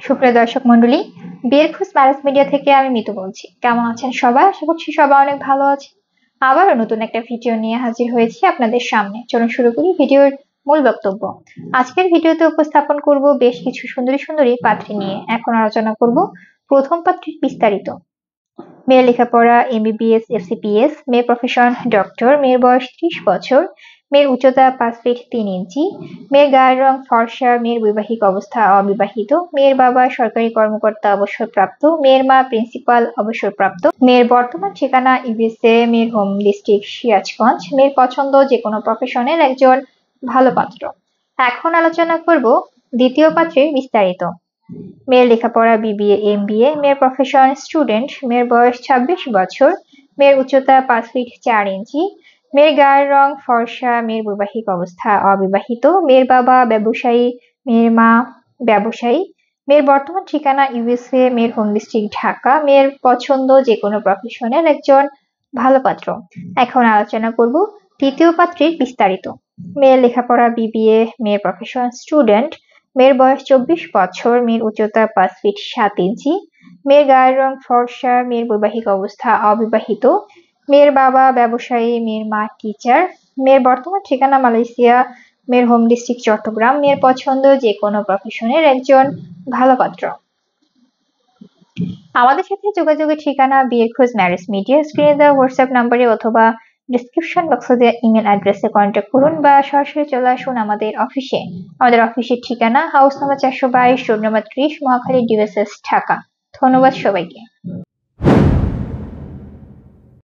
সুপ্রিয় দর্শক মণ্ডলী, বিয়ের খোঁজ ম্যারেজ মিডিয়া থেকে আমি মিতু বলছি। কেমন আছেন সবাই? আশা করছি সবাই অনেক ভালো আছে। আবারও নতুন একটা ভিডিও নিয়ে হাজির হয়েছি আপনাদের সামনে। চলুন শুরু করি ভিডিওর মূল বক্তব্য। আজকের ভিডিওতে উপস্থাপন করব বেশ কিছু সুন্দরী সুন্দরী পাত্রী নিয়ে। এখন আলোচনা করব প্রথম পাত্রীর বিস্তারিত। মেয়ের লেখাপড়া এমবিবিএস, এফসিপিএস, মেয়ের প্রফেশন ডক্টর, মেয়ের বয়স 30 বছর, মেয়ের উচ্চতা 5 ফিট 3 ইঞ্চি, মেয়ের গায়ের রং ফর্সা, মেয়ের বৈবাহিক অবস্থা অবিবাহিত, মেয়ের বাবা সরকারি কর্মকর্তা অবসরপ্রাপ্ত, মেয়ের মা প্রিন্সিপাল অবসরপ্রাপ্ত, মেয়ের বর্তমান ঠিকানা ইউএসএ, মেয়ের হোম ডিস্ট্রিক্ট সিরাজগঞ্জ, মেয়ের পছন্দ যে কোনো প্রফেশনের একজন ভালো পাত্র। এখন আলোচনা করব দ্বিতীয় পাত্রের বিস্তারিত। মেয়ের লেখাপড়া বিবিএ এমবিএ, মেয়ের প্রফেশন স্টুডেন্ট, মেয়ের বয়স 26 বছর, মেয়ের উচ্চতা 5 ফিট 4 ইঞ্চি, মেয়ের গায়ের রং ফর্সা, মেয়ের বৈবাহিক অবস্থা অবিবাহিত, মেয়ের বাবা ব্যবসায়ী, মেয়ের মা ব্যবসায়ী, মেয়ের বর্তমান ঠিকানা ইউএসএ, মেয়ের হোম ডিস্ট্রিক্ট ঢাকা, মেয়ের পছন্দ যে কোনো প্রফেশনের একজন ভালো পাত্র। এখন আলোচনা করব তৃতীয় পাত্রের বিস্তারিত। মেয়ের লেখাপড়া বিবিএ, মেয়ের প্রফেশন স্টুডেন্ট, মেয়ের বয়স 24 বছর, মেয়ের উচ্চতা 5 ফিট 7 ইঞ্চি, মেয়ের গায়ের রং ফর্সা, মেয়ের বৈবাহিক অবস্থা অবিবাহিত, মেয়ের বাবা ব্যবসায়ী, মেয়ের মা টিচার, মেয়ের বর্তমান ঠিকানা মালয়েশিয়া, মেয়ের হোম ডিস্ট্রিক্ট চট্টগ্রাম, মেয়ের পছন্দ যে কোনো প্রফেশনের একজন ভালো পাত্র। আমাদের সাথে যোগাযোগের ঠিকানা বিয়ের খোঁজ ম্যারেজ মিডিয়া, স্ক্রিনে দেওয়া হোয়াটসঅ্যাপ নাম্বারে অথবা ডিসক্রিপশন বক্সে দেওয়া ইমেল অ্যাড্রেসে কন্ট্যাক্ট করুন বা সরাসরি চলে আসুন আমাদের অফিসে। আমাদের অফিসের ঠিকানা house number 422, road number 30, Mohakhali, ডিওএসএস, Dhaka. ধন্যবাদ সবাইকে।